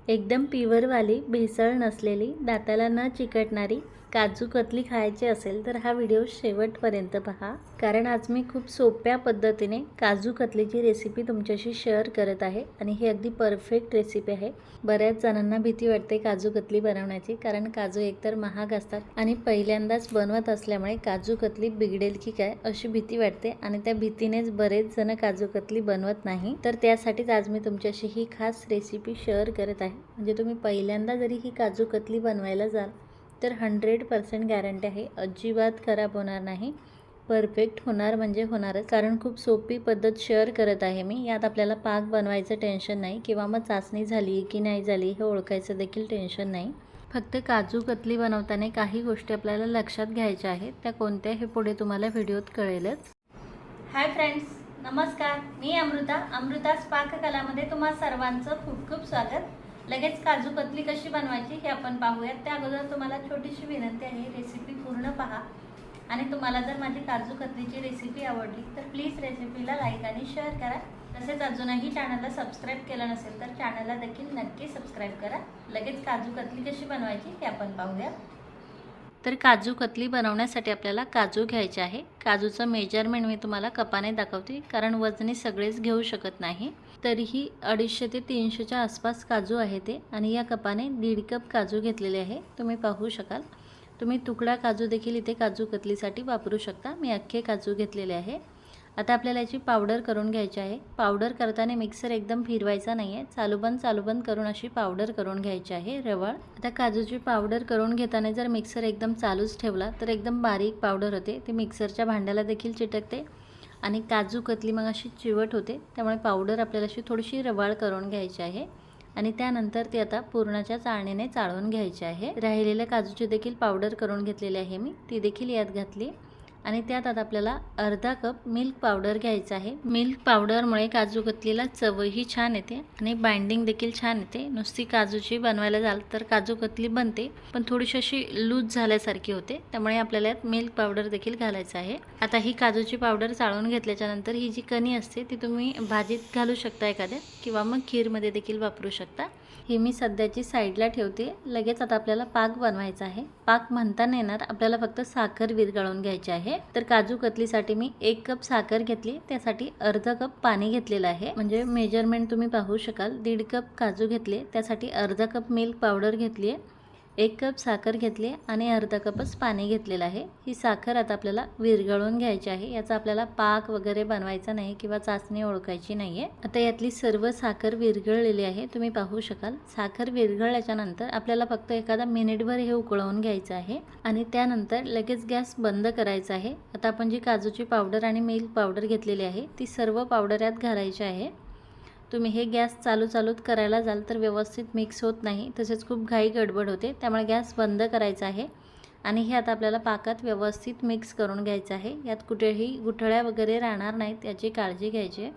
एकदम प्युअरवाली, भेसळ नसलेली, दाताला न चिकटणारी काजू कतली खायची असेल तर हा व्हिडिओ शेवटपर्यंत पहा, कारण आज मी खूप सोप्या पद्धतीने काजू कतलीची रेसिपी तुमच्याशी शेअर करत आहे आणि ही अगदी परफेक्ट रेसिपी आहे। बऱ्याच जणांना भीती वाटते काजू कतली बनवण्याची, कारण काजू एकतर महाग असतात आणि पहिल्यांदाच बनवत असल्यामुळे काजू कतली बिघडेल की काय अशी भीती वाटते आणि त्या भीतीनेच बरेच जण काजू कतली बनवत नाही। तर त्यासाठीच आज मी तुमच्याशी ही खास रेसिपी शेअर करत आहे। म्हणजे तुम्ही पहिल्यांदा जरी ही काजू कतली बनवायला जाल तर 100% गॅरंटी आहे, अजिबात खराब होणार नाही, परफेक्ट होणार म्हणजे होणारच। कारण खूप सोपी पद्धत शेअर करत आहे मी। यात आपल्याला पाक बनवायचं टेन्शन नाही किंवा मग चाचणी झाली की नाही झाली हे ओळखायचं देखील टेन्शन नाही। फक्त काजू कतली बनवताना काही गोष्टी आपल्याला लक्षात घ्यायच्या आहेत, त्या कोणत्या हे पुढे तुम्हाला व्हिडिओत कळेलच। हाय फ्रेंड्स, नमस्कार, मी अमृतास पाककलामध्ये तुम्हा सर्वांचं खूप खूप स्वागत। लगेच काजू कतली कशी बनवायची हे आपण पाहूयात। त्या अगोदर तुम्हाला छोटीशी विनंती आहे, रेसिपी पूर्ण पहा आणि तुम्हाला जर माझी काजू कतलीची रेसिपी आवडली तर प्लीज रेसिपीला लाईक आणि शेअर करा। तसेच अजूनही चॅनलला सबस्क्राईब केलं नसेल तर चॅनलला देखील नक्की सबस्क्राईब करा। लगेच काजू कतली कशी बनवायची हे आपण पाहूया। तर काजू कतली बनवण्यासाठी आपल्याला काजू घ्यायचे आहे। काजूचं मेजरमेंट मी तुम्हाला कपाने दाखवते, कारण वजनी सगळेच घेऊ शकत नाही। तरीही 250 ते 300च्या आसपास काजू आहे ते, आणि या कपाने 1.5 कप काजू घेतलेले आहे, तुम्ही पाहू शकाल। तुम्ही तुकडा काजू देखील इथे काजू कतलीसाठी वापरू शकता। मी अख्खे काजू घेतलेले आहे। आता आपल्याला याची पावडर करून घ्यायची आहे। पावडर करताना मिक्सर एकदम फिरवायचा नाही आहे, चालू बंद करून अशी पावडर करून घ्यायची आहे रवाळ। आता काजूची पावडर करून घेताना जर मिक्सर एकदम चालूच ठेवला तर एकदम बारीक पावडर होते, ते मिक्सरच्या भांड्याला देखील चिटकते आणि काजू कतली मग अशी चिवट होते। त्यामुळे पावडर आपल्याला अशी थोडीशी रवाळ करून घ्यायची आहे आणि त्यानंतर ती आता पूर्णाच्या चाळणीने चाळून घ्यायची आहे। राहिलेल्या काजूची देखील पावडर करून घेतलेली आहे मी, ती देखील यात घातली आणि त्यात आता आपल्याला अर्धा कप मिल्क पावडर घ्यायचा आहे। मिल्क पावडरमुळे काजू कतलीला चवही छान येते आणि बाइंडिंग देखील छान येते। नुसती काजूची बनवायला जाल तर काजू कतली बनते पण थोडीशी अशी लूज झाल्यासारखी होते, त्यामुळे आपल्याला यात मिल्क पावडर देखील घालायचं आहे। आता ही काजूची पावडर चाळून घेतल्याच्या नंतर ही जी कणी असते ती तुम्ही भाजीत घालू शकता एखाद्या, किंवा मग खीरमध्ये देखील वापरू शकता। ही मी सध्याची साईडला ठेवते। लगेच आता आपल्याला पाक बनवायचा आहे। पाक म्हणता नाही येणार, आपल्याला फक्त साखर विरघळून घ्यायची आहे। तर काजू कतलीसाठी मी 1 कप साखर घेतली, त्यासाठी अर्धा कप पाणी घेतलेलं आहे। म्हणजे मेजरमेंट तुम्ही पाहू शकाल, 1.5 कप काजू घेतले, त्यासाठी अर्धा कप मिल्क पावडर घेतली आहे, 1 कप साखर घेतली आणि अर्धा कपच पाणी घेतलेलं आहे। ही साखर आता आपल्याला विरघळून घ्यायची आहे। याचा आपल्याला पाक वगैरे बनवायचा नाही किंवा चाचणी ओळखायची नाही आहे। आता यातली सर्व साखर विरघळलेली आहे, तुम्ही पाहू शकाल। साखर विरघळल्याच्या नंतर आपल्याला फक्त एखादा मिनिटभर हे उकळवून घ्यायचं आहे आणि त्यानंतर लगेच गॅस बंद करायचा आहे। आता आपण जी काजूची पावडर आणि मिल्क पावडर घेतलेली आहे ती सर्व पावडर यात घालायची आहे। तुम्ही हे गॅस चालूच करायला जाल तर व्यवस्थित मिक्स होत नाही, तसेच खूप घाई गडबड होते, त्यामुळे गॅस बंद करायचा आहे आणि हे आता आपल्याला पाकात व्यवस्थित मिक्स करून घ्यायचं आहे। यात कुठेही गुठळ्या वगैरे राहणार नाहीत याची काळजी घ्यायची आहे।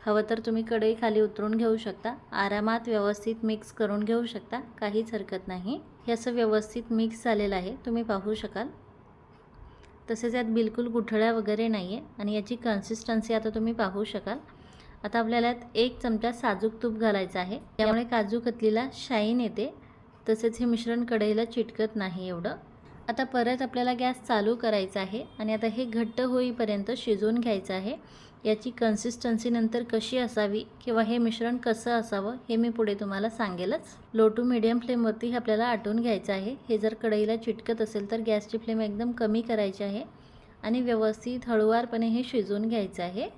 हवं तर तुम्ही कढई खाली उतरून घेऊ शकता, आरामात व्यवस्थित मिक्स करून घेऊ शकता, काहीच हरकत नाही। हे असं व्यवस्थित मिक्स झालेलं आहे, तुम्ही पाहू शकाल। तसेच यात बिलकुल गुठळ्या वगैरे नाही आहे आणि याची कन्सिस्टन्सी आता तुम्ही पाहू शकाल। आता आपल्याला यात 1 चमचा साजूक तूप घालायचं आहे, त्यामुळे काजू कतलीला शाईन येते, तसेच हे मिश्रण कढईला चिटकत नाही एवढं। आता परत आपल्याला गॅस चालू करायचा आहे आणि आता हे घट्ट होईपर्यंत शिजवून घ्यायचं आहे। याची कन्सिस्टन्सी नंतर कशी असावी किंवा हे मिश्रण कसं असावं हे मी पुढे तुम्हाला सांगेलच। लो टू मीडियम फ्लेमवरती हे आपल्याला आटवून घ्यायचं आहे। हे जर कढईला चिटकत असेल तर गॅसची फ्लेम एकदम कमी करायची आहे आणि व्यवस्थित हळूवारपणे हे शिजवून घ्यायचं आहे।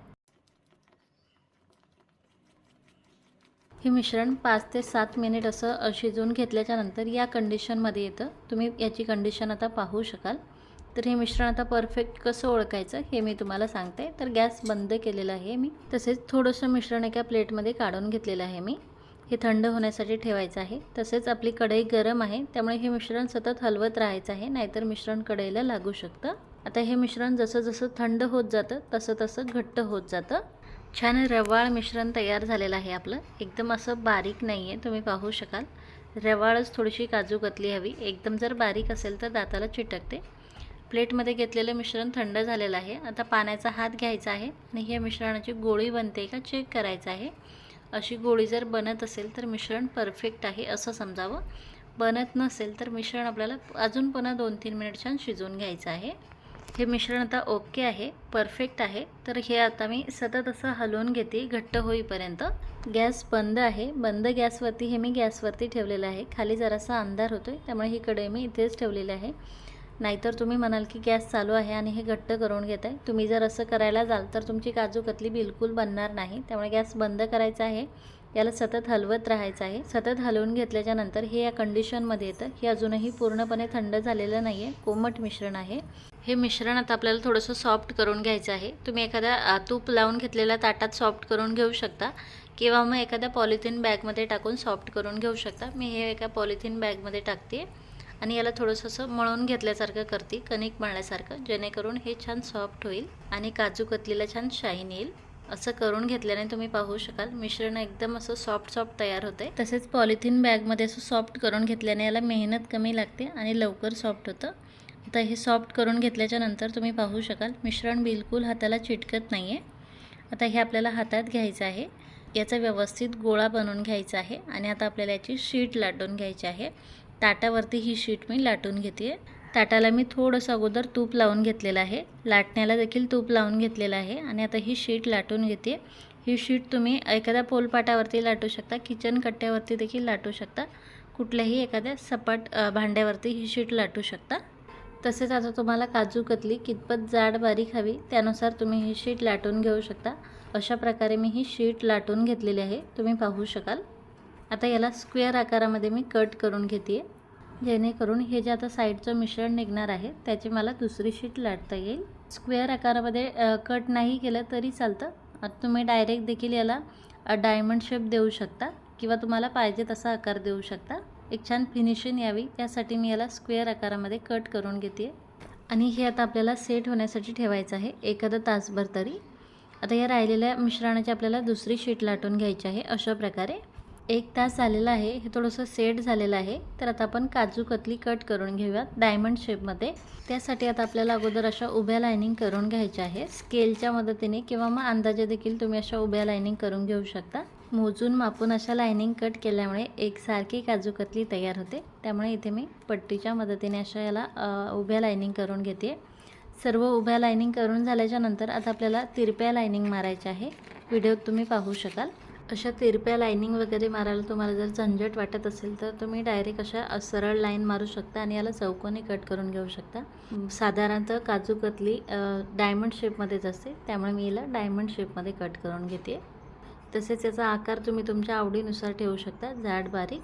हे मिश्रण 5 ते 7 मिनिट असं शिजवून घेतल्याच्या नंतर या कंडिशनमध्ये येतं, तुम्ही याची कंडिशन आता पाहू शकाल। तर हे मिश्रण आता परफेक्ट कसं ओळखायचं हे मी तुम्हाला सांगते। तर गॅस बंद केलेला आहे मी, तसेच थोडंसं मिश्रण एका प्लेटमध्ये काढून घेतलेलं आहे मी, हे थंड होण्यासाठी ठेवायचं आहे। तसेच आपली कढई गरम आहे, त्यामुळे हे मिश्रण सतत हलवत राहायचं आहे, नाहीतर मिश्रण कढईला लागू शकतं। आता हे मिश्रण जसं थंड होत जातं तसं घट्ट होत जातं। छान रवाळ मिश्रण तयार झालेलं आहे आपलं, एकदम असं बारीक नाही आहे, तुम्ही पाहू शकाल। रवाळच थोडीशी काजू कतली हवी, एकदम जर बारीक असेल तर दाताला चिटकते। प्लेटमध्ये घेतलेलं मिश्रण थंड झालेलं आहे। आता पाण्याचा हात घ्यायचा आहे आणि हे मिश्रणाची गोळी बनते का चेक करायचं आहे। अशी गोळी जर बनत असेल तर मिश्रण परफेक्ट आहे असं समजावं. बनत नसेल तर मिश्रण आपल्याला अजून पुन्हा 2-3 मिनिट छान शिजवून घ्यायचं आहे. हे मिश्रण आता ओके आहे, परफेक्ट आहे. तर हे आता मी सतत असं हलवून घेते घट्ट होईपर्यंत. गॅस बंद आहे. बंद गॅसवरती हे मी गॅसवरती ठेवलेलं आहे. खाली जरासा अंधार होतोय त्यामुळे ही कढई मी इथेच ठेवलेली आहे. नाहीतर तुम्ही म्हणाल की गॅस चालू आहे आणि हे घट्ट करून घेत आहे. तुम्ही जर असं करायला जाल तर तुमची काजू कतली बिलकुल बनणार नाही. त्यामुळे गॅस बंद करायचा आहे. याला सतत हलवत राहायचं आहे. सतत हलवून घेतल्याच्या नंतर हे या कंडिशनमध्ये येतं. हे अजूनही पूर्णपणे थंड झालेलं नाही आहे, कोमट मिश्रण आहे. हे मिश्रण आता आपल्याला थोडंसं सॉफ्ट करून घ्यायचं आहे. तुम्ही एखाद्या तूप लावून घेतलेल्या ताटात सॉफ्ट करून घेऊ शकता किंवा मग एखाद्या पॉलिथिन बॅगमध्ये टाकून सॉफ्ट करून घेऊ शकता. मी हे एका पॉलिथिन बॅगमध्ये टाकते आणि याला थोडंसं असं मळून घेतल्यासारखं करते, कणिक मळल्यासारखं, जेणेकरून हे छान सॉफ्ट होईल आणि काजू कतलीला छान शाईन येईल. असं करून घेतल्याने तुम्ही पाहू शकाल मिश्रण एकदम असं सॉफ्ट तयार होते. तसेच पॉलिथिन बॅगमध्ये असं सॉफ्ट करून घेतल्याने याला मेहनत कमी लागते आणि लवकर सॉफ्ट होतं. आता हे सॉफ्ट करून घेतल्याच्या नंतर तुम्ही पाहू शकाल मिश्रण बिलकुल हाताला चिटकत नाही आहे. आता हे आपल्याला हातात घ्यायचं आहे. याचा व्यवस्थित गोळा बनवून घ्यायचा आहे आणि आता आपल्याला याची शीट लाटून घ्यायची आहे. ताटावरती ही शीट मी लाटून घेते आहे. ताटाला मी थोडंसं अगोदर तूप लावून घेतलेलं आहे. लाटण्याला देखील तूप लावून घेतलेलं आहे आणि आता ही शीट लाटून घेते. ही शीट तुम्ही एखाद्या पोलपाटावरती लाटू शकता, किचन कट्ट्यावरती देखील लाटू शकता, कुठल्याही एखाद्या सपाट भांड्यावरती ही शीट लाटू शकता. तसेच आता तुम्हाला काजू कतली कितपत जाड बारीक हवी त्यानुसार तुम्ही ही शीट लाटून घेऊ शकता. अशा प्रकारे मी ही शीट लाटून घेतलेली आहे, तुम्ही पाहू शकाल. आता याला स्क्वेअर आकारामध्ये मी कट करून घेते आहे, जेणेकरून हे जे आता साईडचं मिश्रण निघणार आहे त्याची मला दुसरी शीट लाटता येईल. स्क्वेअर आकारामध्ये कट नाही केलं तरी चालतं. आता तुम्ही डायरेक्ट देखील याला डायमंड शेप देऊ शकता किंवा तुम्हाला पाहिजे तसा आकार देऊ शकता. एक छान फिनिशिंग यावी त्यासाठी मी याला स्क्वेअर आकारामध्ये कट करून घेते आणि हे आता आपल्याला सेट होण्यासाठी ठेवायचं आहे एखादा तासभर तरी. आता या राहिलेल्या मिश्रणाची आपल्याला दुसरी शीट लाटून घ्यायची आहे. अशा प्रकारे 1 तास झालेला आहे. हे थोडंसं सेट झालेलं आहे. तर आता आपण काजू कतली कट करून घेऊयात डायमंड शेपमध्ये. त्यासाठी आता आपल्याला अगोदर अशा उभ्या लाईनिंग करून घ्यायच्या आहे. स्केलच्या मदतीने किंवा मग अंदाजे देखील तुम्ही अशा उभ्या लाईनिंग करून घेऊ शकता. मोजून मापून अशा लाईनिंग कट केल्यामुळे एकसारखी काजू कतली तयार होते. त्यामुळे इथे मी पट्टीच्या मदतीने अशा याला उभ्या लाईनिंग करून घेते. सर्व उभ्या लाईनिंग करून झाल्याच्या नंतर आता आपल्याला तिरप्या लाईनिंग मारायच्या आहे. व्हिडिओत तुम्ही पाहू शकाल. अशा तिरप्या लाईनिंग वगैरे मारायला तुम्हाला जर झंझट वाटत असेल तर तुम्ही डायरेक्ट अशा सरळ लाईन मारू शकता आणि याला चौकोनी कट करून घेऊ शकता. साधारणतः काजू कतली डायमंड शेपमध्येच असते, त्यामुळे मी याला डायमंड शेपमध्ये कट करून घेते. तसेच याचा आकार तुम्ही तुमच्या आवडीनुसार ठेवू शकता, जाड बारीक.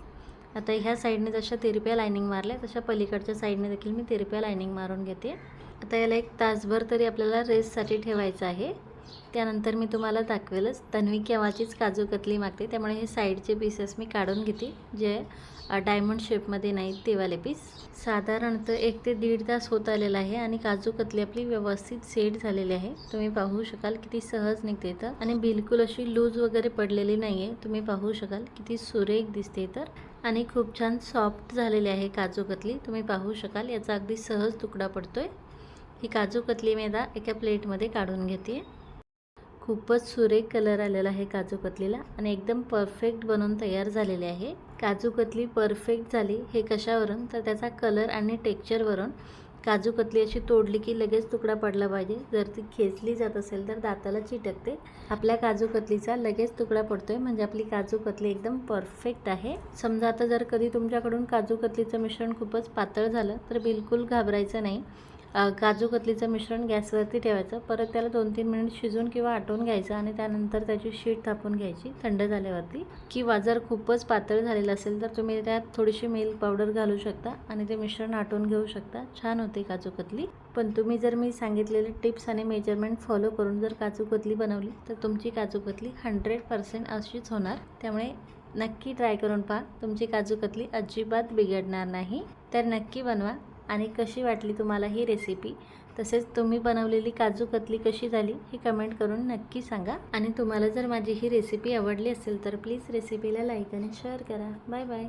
आता ह्या साईडने जशा तिरप्या लाईनिंग मारल्या तशा पलीकडच्या साईडने देखील मी तिरप्या लाईनिंग मारून घेते. आता याला 1 तासभर तरी आपल्याला रेस्टसाठी ठेवायचं आहे. त्यानंतर मी तुम्हाला दाखवेलच. तन्वी केव्हाचीच काजू कतली मागते, त्यामुळे हे साईडचे पीसेस मी काढून घेते, जे डायमंड शेपमध्ये नाहीत ते वाले पीस. साधारणतः 1 ते 1.5 तास होत आलेला आहे आणि काजू कतली आपली व्यवस्थित सेट झालेली आहे. तुम्ही पाहू शकाल किती सहज निघते तर, आणि बिलकुल अशी लूज वगैरे पडलेली नाही आहे. तुम्ही पाहू शकाल किती सुरेख दिसते तर, आणि खूप छान सॉफ्ट झालेली आहे काजू कतली. तुम्ही पाहू शकाल याचा अगदी सहज तुकडा पडतोय. ही काजू कतली मी आता एका प्लेटमध्ये काढून घेते. खूपच सुरेख कलर आलेला आहे काजू कतलीला आणि एकदम परफेक्ट बनवून तयार झालेले आहे. काजू कतली परफेक्ट झाली हे कशावरून, तर त्याचा कलर आणि टेक्स्चरवरून. काजू कतली अशी तोडली की लगेच तुकडा पडला पाहिजे. जर ती खेचली जात असेल तर दाताला चिटकते. आपल्या काजू कतलीचा लगेच तुकडा पडतोय, म्हणजे आपली काजू कतली एकदम परफेक्ट आहे. समजा आता जर कधी तुमच्याकडून काजू कतलीचं मिश्रण खूपच पातळ झालं तर बिलकुल घाबरायचं नाही. काजू कतलीचं मिश्रण गॅसवरती ठेवायचं, परत त्याला 2-3 मिनिट शिजून किंवा आटवून घ्यायचं आणि त्यानंतर त्याची शीट थापून घ्यायची थंड झाल्यावरती. किंवा जर खूपच पातळ झालेलं असेल तर तुम्ही त्यात थोडीशी मिल्क पावडर घालू शकता आणि ते मिश्रण आटवून घेऊ शकता. छान होते काजू कतली. पण तुम्ही जर मी सांगितलेले टिप्स आणि मेजरमेंट फॉलो करून जर काजू कतली बनवली तर तुमची काजू कतली 100% अशीच होणार. त्यामुळे नक्की ट्राय करून पहा. तुमची काजू कतली अजिबात बिघडणार नाही. तर नक्की बनवा. आणि कशी वाटली तुम्हाला ही रेसिपी, तसेच तुम्ही बनवलेली काजू कतली कशी झाली हे कमेंट करून नक्की सांगा. आणि तुम्हाला जर माझी ही रेसिपी आवडली असेल तर प्लीज रेसिपीला लाईक आणि शेअर करा. Bye bye.